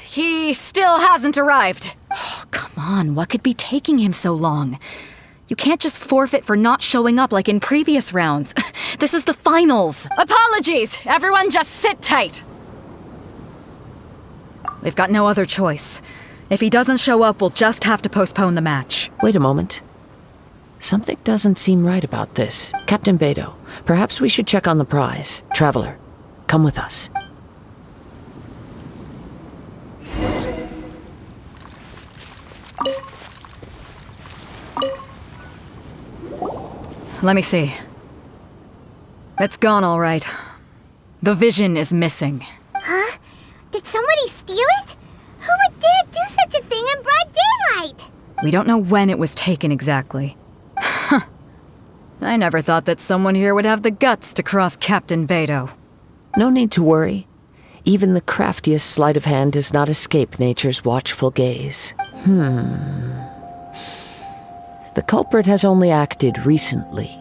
he still hasn't arrived. Oh, come on, what could be taking him so long? You can't just forfeit for not showing up like in previous rounds. This is the finals. Apologies! Everyone just sit tight. We've got no other choice. If he doesn't show up, we'll just have to postpone the match. Wait a moment. Something doesn't seem right about this. Captain Beidou, perhaps we should check on the prize. Traveler, come with us. Let me see. It's gone all right. The vision is missing. Huh? Did somebody steal it? Who would dare do such a thing in broad daylight? We don't know when it was taken exactly. I never thought that someone here would have the guts to cross Captain Beidou. No need to worry. Even the craftiest sleight of hand does not escape nature's watchful gaze. The culprit has only acted recently.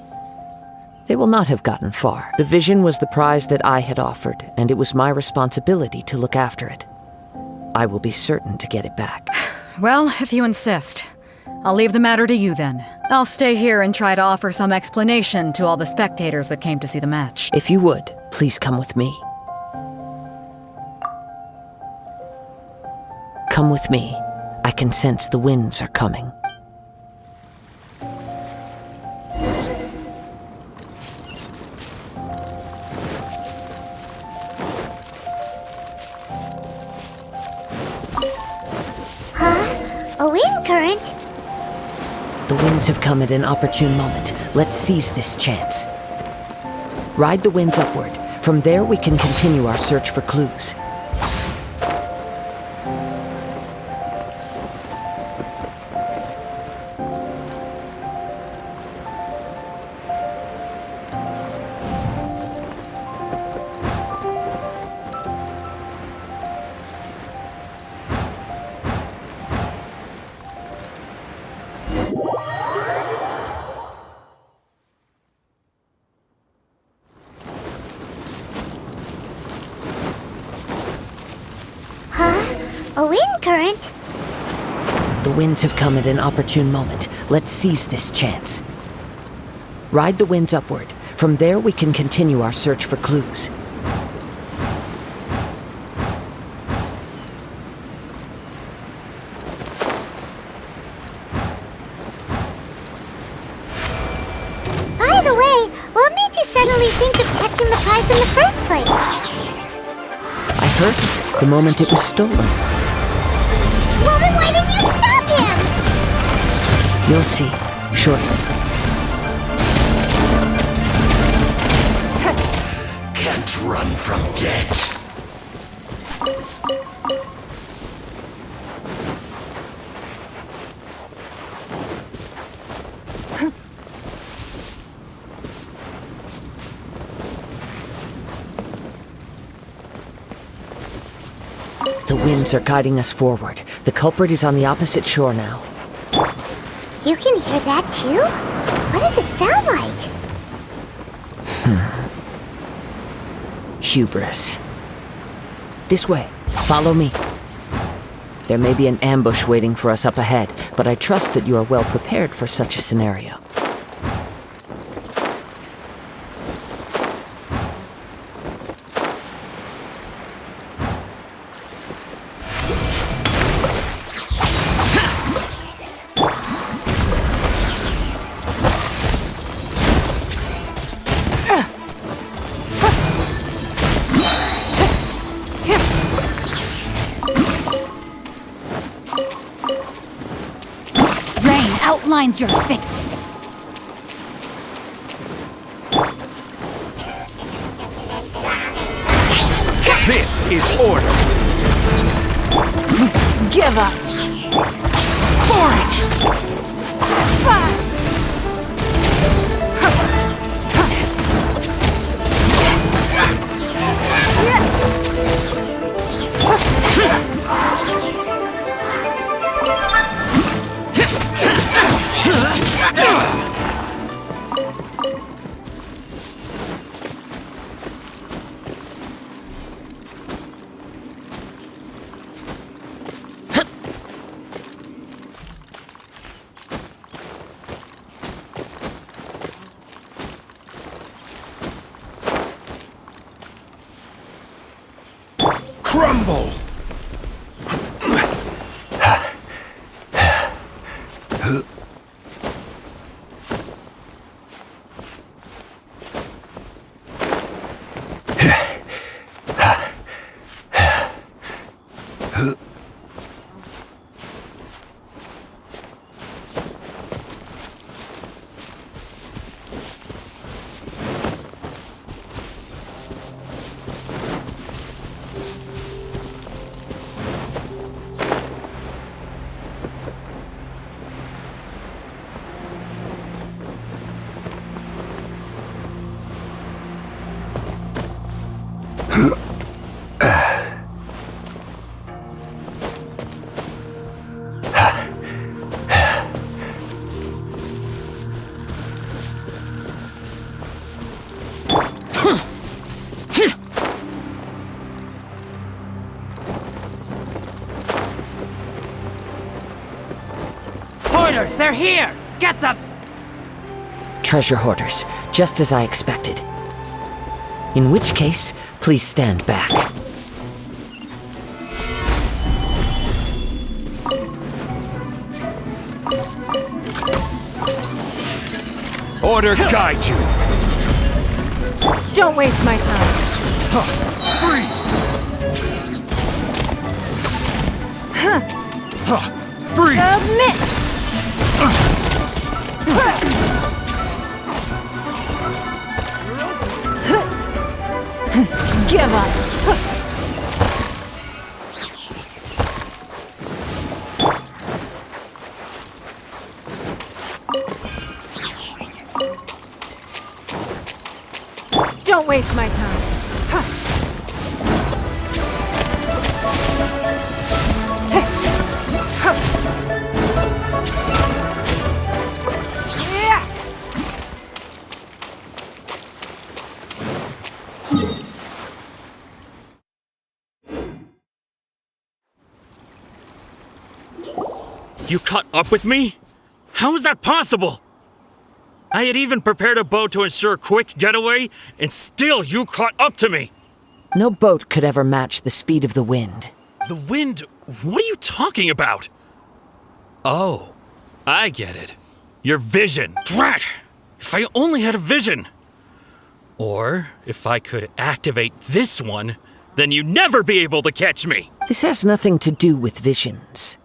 They will not have gotten far. The vision was the prize that I had offered, and it was my responsibility to look after it. I will be certain to get it back. Well, if you insist. I'll leave the matter to you then. I'll stay here and try to offer some explanation to all the spectators that came to see the match. If you would, please come with me. Come with me. I can sense the winds are coming. A wind current? The winds have come at an opportune moment. Let's seize this chance. Ride the winds upward. From there we can continue our search for clues. A wind current? The winds have come at an opportune moment. Let's seize this chance. Ride the winds upward. From there we can continue our search for clues. By the way, what made you suddenly think of checking the prize in the first place? I heard it the moment it was stolen. Well, then why didn't you stop him? You'll see shortly. Can't run from death. The winds are guiding us forward. The culprit is on the opposite shore now. You can hear that too? What does it sound like? Hubris. This way. Follow me. There may be an ambush waiting for us up ahead, but I trust that you are well prepared for such a scenario. Outlines your face. This is order. Give up. Boring. Fine. Crumble! Hoarders, they're here! Get them! Treasure hoarders, just as I expected. In which case, please stand back. Order guide you! Don't waste my time. Freeze! Freeze! Submit! Give up. Don't waste my time. You caught up with me? How is that possible? I had even prepared a boat to ensure a quick getaway, and still you caught up to me! No boat could ever match the speed of the wind. The wind? What are you talking about? Oh, I get it. Your vision. Drat! If I only had a vision! Or, if I could activate this one, then you'd never be able to catch me! This has nothing to do with visions.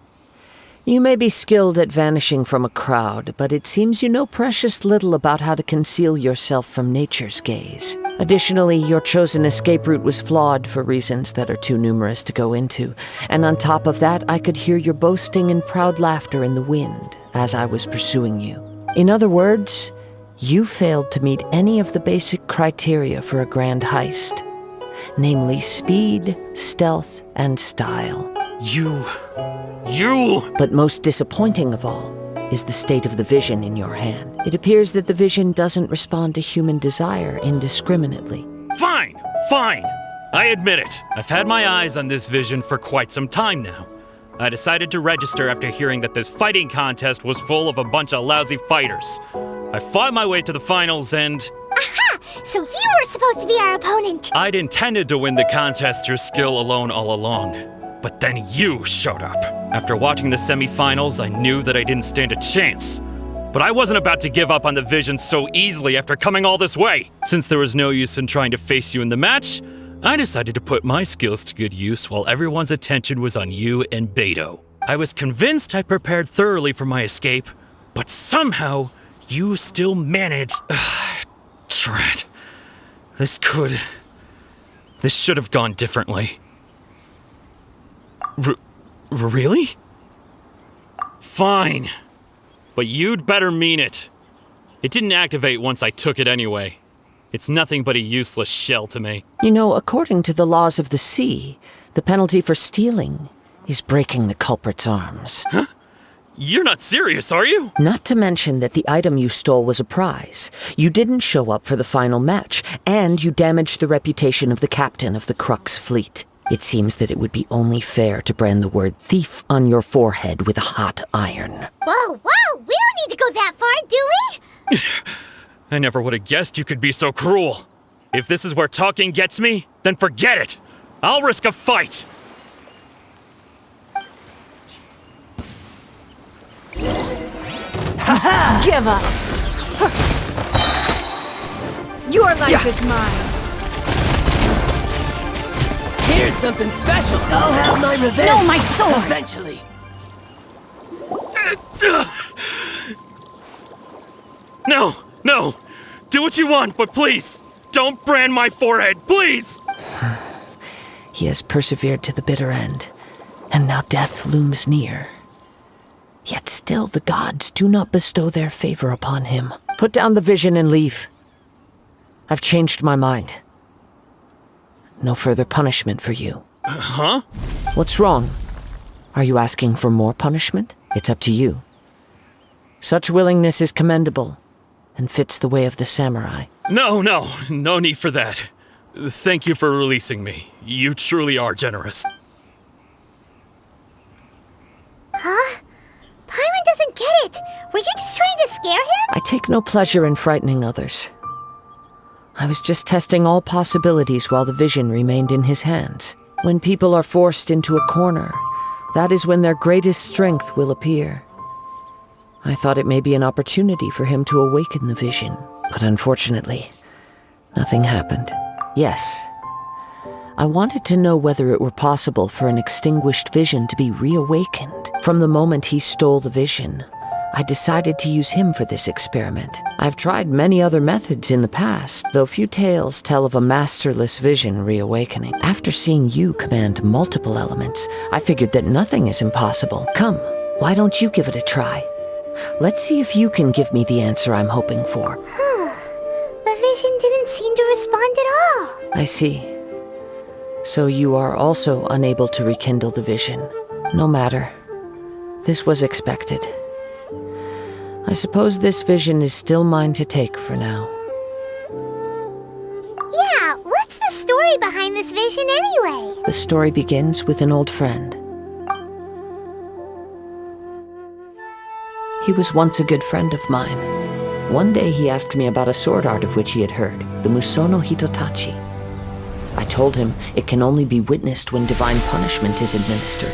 You may be skilled at vanishing from a crowd, but it seems you know precious little about how to conceal yourself from nature's gaze. Additionally, your chosen escape route was flawed for reasons that are too numerous to go into, and on top of that, I could hear your boasting and proud laughter in the wind as I was pursuing you. In other words, you failed to meet any of the basic criteria for a grand heist, namely speed, stealth, and style. You... But most disappointing of all is the state of the vision in your hand. It appears that the vision doesn't respond to human desire indiscriminately. Fine! Fine! I admit it. I've had my eyes on this vision for quite some time now. I decided to register after hearing that this fighting contest was full of a bunch of lousy fighters. I fought my way to the finals and... Aha! So you were supposed to be our opponent! I'd intended to win the contest through skill alone all along. But then you showed up. After watching the semifinals, I knew that I didn't stand a chance. But I wasn't about to give up on the vision so easily after coming all this way. Since there was no use in trying to face you in the match, I decided to put my skills to good use while everyone's attention was on you and Beto. I was convinced I prepared thoroughly for my escape, but somehow you still managed... Drat. This should have gone differently. Really? Fine. But you'd better mean it. It didn't activate once I took it anyway. It's nothing but a useless shell to me. You know, according to the laws of the sea, the penalty for stealing is breaking the culprit's arms. Huh? You're not serious, are you? Not to mention that the item you stole was a prize. You didn't show up for the final match, and you damaged the reputation of the captain of the Crux fleet. It seems that it would be only fair to brand the word thief on your forehead with a hot iron. Whoa, whoa! We don't need to go that far, do we? I never would have guessed you could be so cruel. If this is where talking gets me, then forget it. I'll risk a fight. Give up. Your life is mine. Here's something special. I'll have my revenge. No, my sword! Eventually. No, no. Do what you want, but please, don't brand my forehead, please! He has persevered to the bitter end, and now death looms near. Yet still the gods do not bestow their favor upon him. Put down the vision and leave. I've changed my mind. No further punishment for you. Huh? What's wrong? Are you asking for more punishment? It's up to you. Such willingness is commendable, and fits the way of the samurai. No need for that. Thank you for releasing me. You truly are generous. Huh? Paimon doesn't get it. Were you just trying to scare him? I take no pleasure in frightening others. I was just testing all possibilities while the vision remained in his hands. When people are forced into a corner, that is when their greatest strength will appear. I thought it may be an opportunity for him to awaken the vision, but unfortunately, nothing happened. Yes, I wanted to know whether it were possible for an extinguished vision to be reawakened. From the moment he stole the vision, I decided to use him for this experiment. I've tried many other methods in the past, though few tales tell of a masterless vision reawakening. After seeing you command multiple elements, I figured that nothing is impossible. Come, why don't you give it a try? Let's see if you can give me the answer I'm hoping for. The vision didn't seem to respond at all. I see. So you are also unable to rekindle the vision. No matter. This was expected. I suppose this vision is still mine to take for now. Yeah, what's the story behind this vision anyway? The story begins with an old friend. He was once a good friend of mine. One day he asked me about a sword art of which he had heard, the Musono Hitotachi. I told him it can only be witnessed when divine punishment is administered.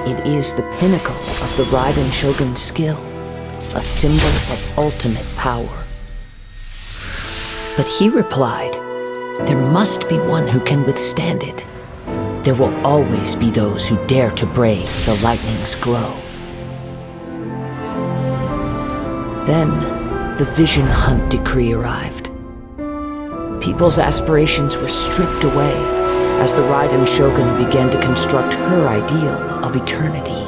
It is the pinnacle of the Raiden Shogun's skill, a symbol of ultimate power. But he replied, there must be one who can withstand it. There will always be those who dare to brave the lightning's glow. Then, the Vision Hunt decree arrived. People's aspirations were stripped away as the Raiden Shogun began to construct her ideal of eternity.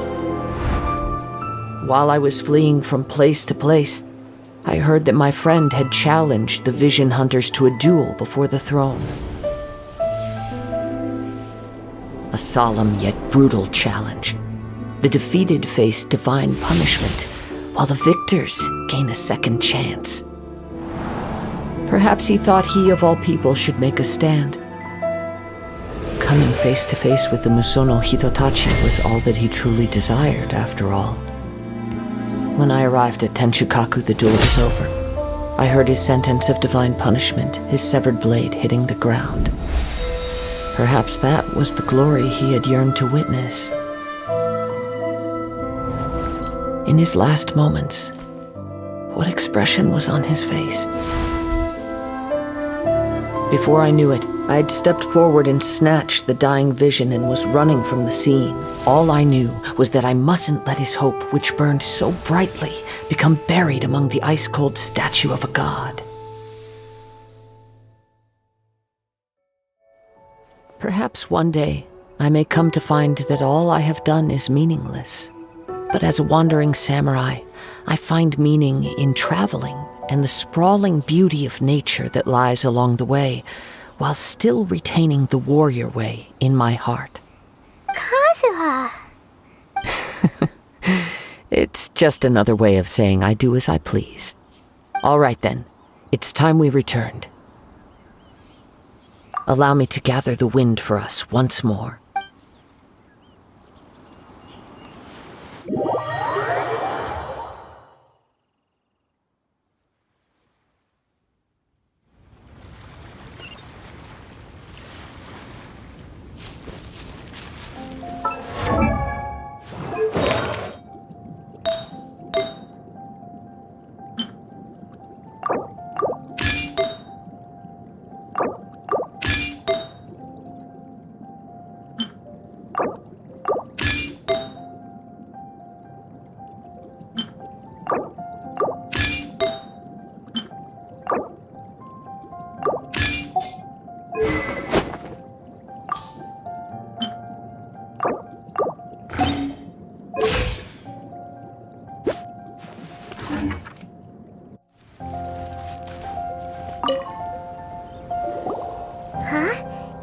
While I was fleeing from place to place, I heard that my friend had challenged the Vision Hunters to a duel before the throne. A solemn yet brutal challenge. The defeated face divine punishment, while the victors gain a second chance. Perhaps he thought he of all people should make a stand. Coming face to face with the Musono Hitotachi was all that he truly desired, after all. When I arrived at Tenshukaku, the duel was over. I heard his sentence of divine punishment, his severed blade hitting the ground. Perhaps that was the glory he had yearned to witness. In his last moments, what expression was on his face? Before I knew it, I had stepped forward and snatched the dying vision and was running from the scene. All I knew was that I mustn't let his hope, which burned so brightly, become buried among the ice-cold statue of a god. Perhaps one day, I may come to find that all I have done is meaningless. But as a wandering samurai, I find meaning in traveling and the sprawling beauty of nature that lies along the way, while still retaining the warrior way in my heart. Kazuha! It's just another way of saying I do as I please. All right then, it's time we returned. Allow me to gather the wind for us once more.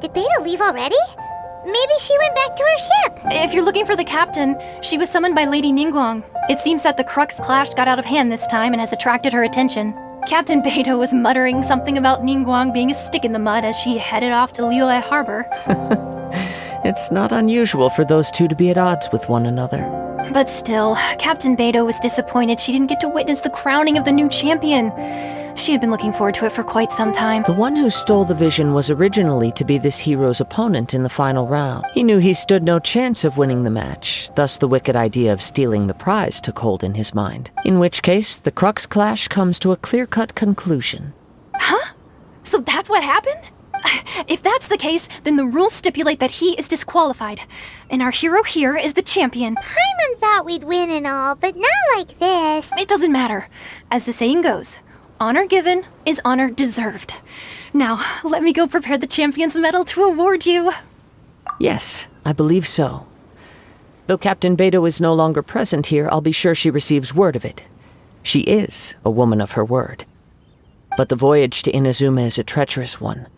Did Beta leave already? Maybe she went back to her ship. If you're looking for the captain, she was summoned by Lady Ningguang. It seems that the Crux clash got out of hand this time and has attracted her attention. Captain Beto was muttering something about Ningguang being a stick in the mud as she headed off to Liyue Harbor. It's not unusual for those two to be at odds with one another. But still, Captain Beto was disappointed she didn't get to witness the crowning of the new champion. She had been looking forward to it for quite some time. The one who stole the vision was originally to be this hero's opponent in the final round. He knew he stood no chance of winning the match, thus the wicked idea of stealing the prize took hold in his mind. In which case, the Crux clash comes to a clear-cut conclusion. Huh? So that's what happened? If that's the case, then the rules stipulate that he is disqualified. And our hero here is the champion. Paimon thought we'd win and all, but not like this. It doesn't matter. As the saying goes, honor given is honor deserved. Now, let me go prepare the champion's medal to award you. Yes, I believe so. Though Captain Beto is no longer present here, I'll be sure she receives word of it. She is a woman of her word. But the voyage to Inazuma is a treacherous one.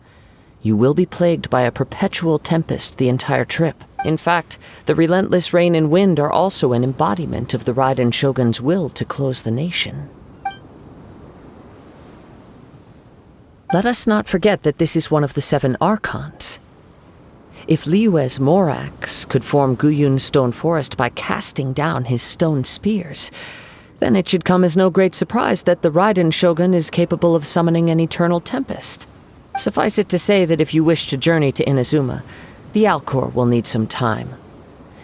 You will be plagued by a perpetual tempest the entire trip. In fact, the relentless rain and wind are also an embodiment of the Raiden Shogun's will to close the nation. Let us not forget that this is one of the 7 Archons. If Liyue's Morax could form Guyun's stone forest by casting down his stone spears, then it should come as no great surprise that the Raiden Shogun is capable of summoning an eternal tempest. Suffice it to say that if you wish to journey to Inazuma, the Alcor will need some time.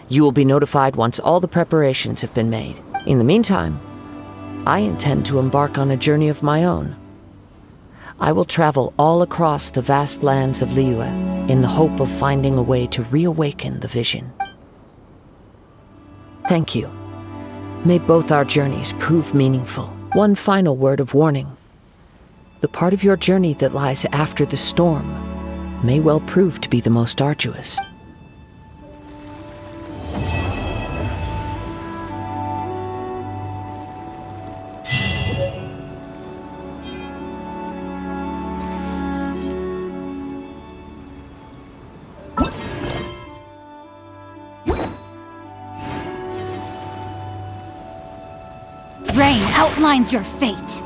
You will be notified once all the preparations have been made. In the meantime, I intend to embark on a journey of my own. I will travel all across the vast lands of Liyue in the hope of finding a way to reawaken the vision. Thank you. May both our journeys prove meaningful. One final word of warning. The part of your journey that lies after the storm may well prove to be the most arduous. Rain outlines your fate.